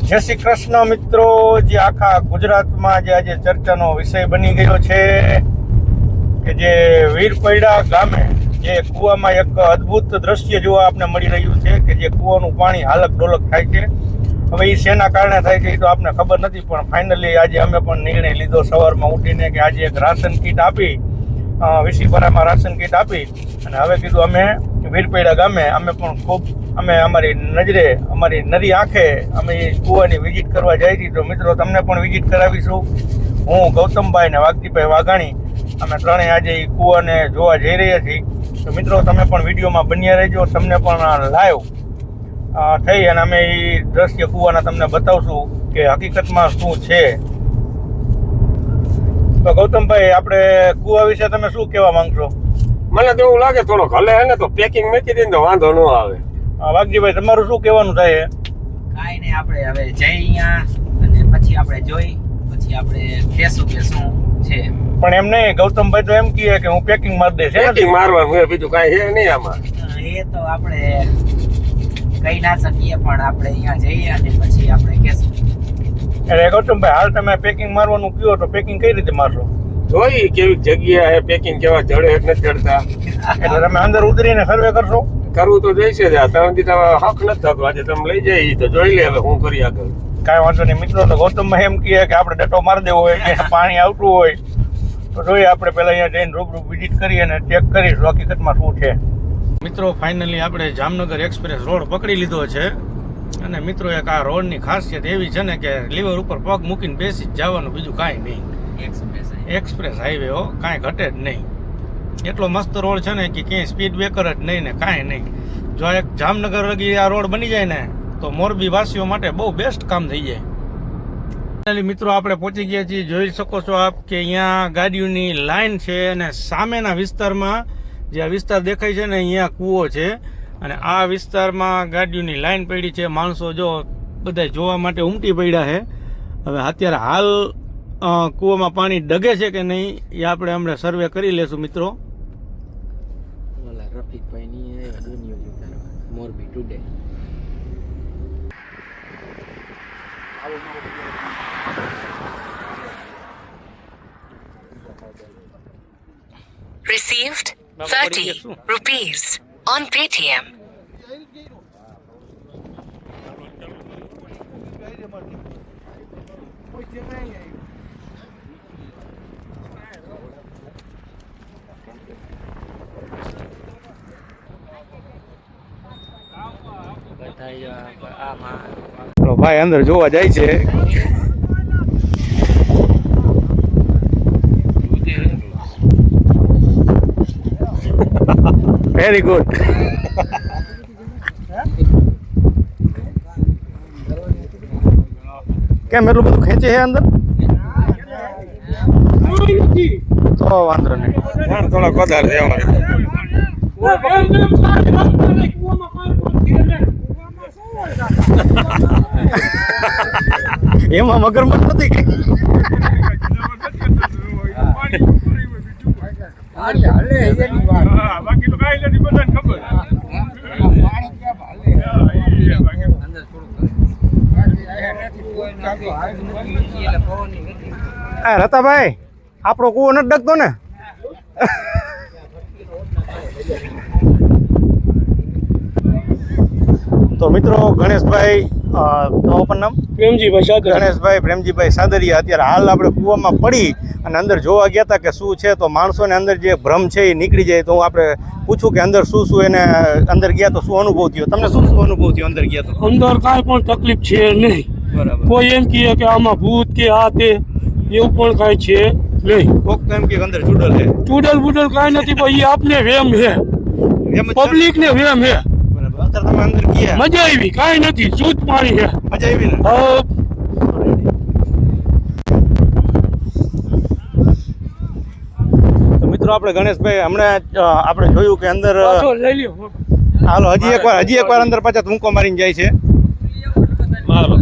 જય શ્રી કૃષ્ણ મિત્રો, જે આખા ગુજરાતમાં જે આજે ચર્ચાનો વિષય બની ગયો છે કે જે વીરપૈડા ગામે જે કૂવામાં એક અદ્ભુત દ્રશ્ય જોવા આપણે મળી રહ્યું છે કે જે કૂવાનું પાણી હાલક ડોલક થાય છે. હવે એ શેના કારણે થાય છે એ તો આપણને ખબર નથી, પણ ફાઇનલી આજે અમે પણ નિર્ણય લીધો સવારમાં ઉઠીને કે આજે એક રાશન કીટ આપી, વિસીપરામાં રાશન કીટ આપી અને હવે કીધું અમે વીરપૈડા ગામે અમે પણ ખૂબ અમે અમારી નજરે અમારી નરી આંખે અમે કૂવાની વિઝિટ કરવા જઈ હતી. તો મિત્રો તમને પણ વિઝિટ કરાવીશું. હું ગૌતમભાઈ ને વાઘજીભાઈ વાઘાણી અમે ત્રણેય આજે એ કૂવાને જોવા જઈ રહ્યા છીએ. તો મિત્રો તમે પણ વિડીયોમાં બન્યા રહેજો, તમને પણ લાઈવ થઈ અને અમે એ દ્રશ્ય કૂવાના તમને બતાવશું કે હકીકતમાં શું છે. તો ગૌતમભાઈ, આપણે કૂવા વિશે તમે શું કહેવા માંગશો? મને તો એવું લાગે થોડોક હલે હે ને તો પેકિંગ મૂકી દે તો વાંધો ન આવે. વાઘજીભાઈ, તમારું શું કહેવાનું થાય? કાંઈ નહીં, આપણે હવે જઈ અહીંયા અને પછી આપણે જોઈ પછી આપણે કહેશું કે શું છે. પણ એમ નહીં, ગૌતમભાઈ તો એમ કહે કે હું પેકિંગ મારી દઈશ. પેકિંગ મારવાનું છે, બીજું કાંઈ છે નહીં આમાં. એ તો આપણે કહી ના શકીએ, પણ આપણે અહીંયા જઈએ અને પછી આપણે કહેશું. એટલે ગૌતમભાઈ, હાલ તમે પેકિંગ મારવાનું કહો તો પેકિંગ કઈ રીતે મારશો? જોઈ કેવી જગ્યા હે, પેકિંગ કેવા જડે એટલે ચડતા. એટલે તમે અંદર ઉતરીને સર્વે કરશો? કરવું તો જઈશે જ. આ 3 દી હક નથી થતો. આજે તમે લઈ જાય તો જોઈ લે હવે હું કરી આગળ. કાંઈ વાંધો નહીં મિત્રો. તો ગૌતમભાઈ એમ કહે કે આપણે ડટો મારી દેવો હોય કે પાણી આવતું હોય તો જોઈએ આપણે પહેલાં અહીંયા જઈને રૂબરૂ વિઝિટ કરી અને ચેક કરીશું હકીકતમાં શું છે. મિત્રો ફાઇનલી આપણે જામનગર એક્સપ્રેસ રોડ પકડી લીધો છે અને મિત્રો એક આ રોડની ખાસિયત એવી છે ને કે લીવર ઉપર પગ મૂકીને બેસી જ જવાનું, બીજું કાંઈ નહીં. એક્સપ્રેસ હાઈવે હો, કાંઈ ઘટે જ નહીં. એટલો મસ્ત રોડ છે ને કે ક્યાંય સ્પીડ બ્રેકર જ નહીં ને કાંઈ નહીં. જો એક જામનગર લગી આ રોડ બની જાય ને તો મોરબી વાસીઓ માટે બહુ બેસ્ટ કામ થઈ જાય. ફાઇનલી મિત્રો આપણે પહોંચી ગયા છીએ. જોઈ શકો છો આપ કે અહીંયા ગાડીઓની લાઈન છે અને સામેના વિસ્તારમાં જે આ વિસ્તાર દેખાય છે ને અહીંયા કૂવો છે અને આ વિસ્તારમાં ગાડીઓની લાઈન પડી છે. માણસો જો બધા જોવા માટે ઉમટી પડ્યા છે. હવે અત્યારે હાલ કૂવામાં પાણી ડગે છે કે નહીં એ આપણે હમણાં સર્વે કરી લેશું મિત્રો. રફીકભાઈની Morbi today. Received 30 rupees on Paytm. ભાઈ અંદર જોવા જાય છે. Very good. કેમ એટલું બધું ખેંચે છે અંદર? તો વાંધો નહીં, થોડા વધારે દેવા. એમાં મગરમચ્છ નથી કઈ. રતાભાઈ, આપણો કૂવો નથી ડગતો ને? તો મિત્રો ગણેશભાઈ, તમારું પણ નામ? ગણેશભાઈ પ્રેમજીભાઈ સાદરિયા. અત્યારે હાલ આપણે કૂવામાં પડી અને અંદર જોવા ગયા હતા કે શું છે. તો માણસોને અંદર જે ભ્રમ છે એ નીકળી જાય. તો હું આપણે પૂછું કે અંદર શું શું એને અંદર ગયા તો શું અનુભવ થયો? તમને શું શું અનુભવ થયો અંદર ગયા તો? અંદર કાંઈ પણ તકલીફ છે નહીં. બરાબર. કોઈ એમ કહે કે આમાં ભૂત કે આ તે એવું પણ કાંઈ છે નહીં. કોક તો એમ કે અંદર ચૂડલ છે. ચૂડલ બુડલ કાંઈ નથી, પણ એ આપને વેમ છે, પબ્લિક ને વેમ છે. અત્યારે તમે અંદર ગયા, મજા આવી, કાંઈ નથી, શુદ્ધ પાણી છે. મજા આવી ને? તો મિત્રો આપણે ગણેશભાઈ હમણાં આપણે જોયું કે અંદર લઈ લ્યો. હાલો હજી એકવાર અંદર પાછા ટૂંકો મારીને જાય છે. મારો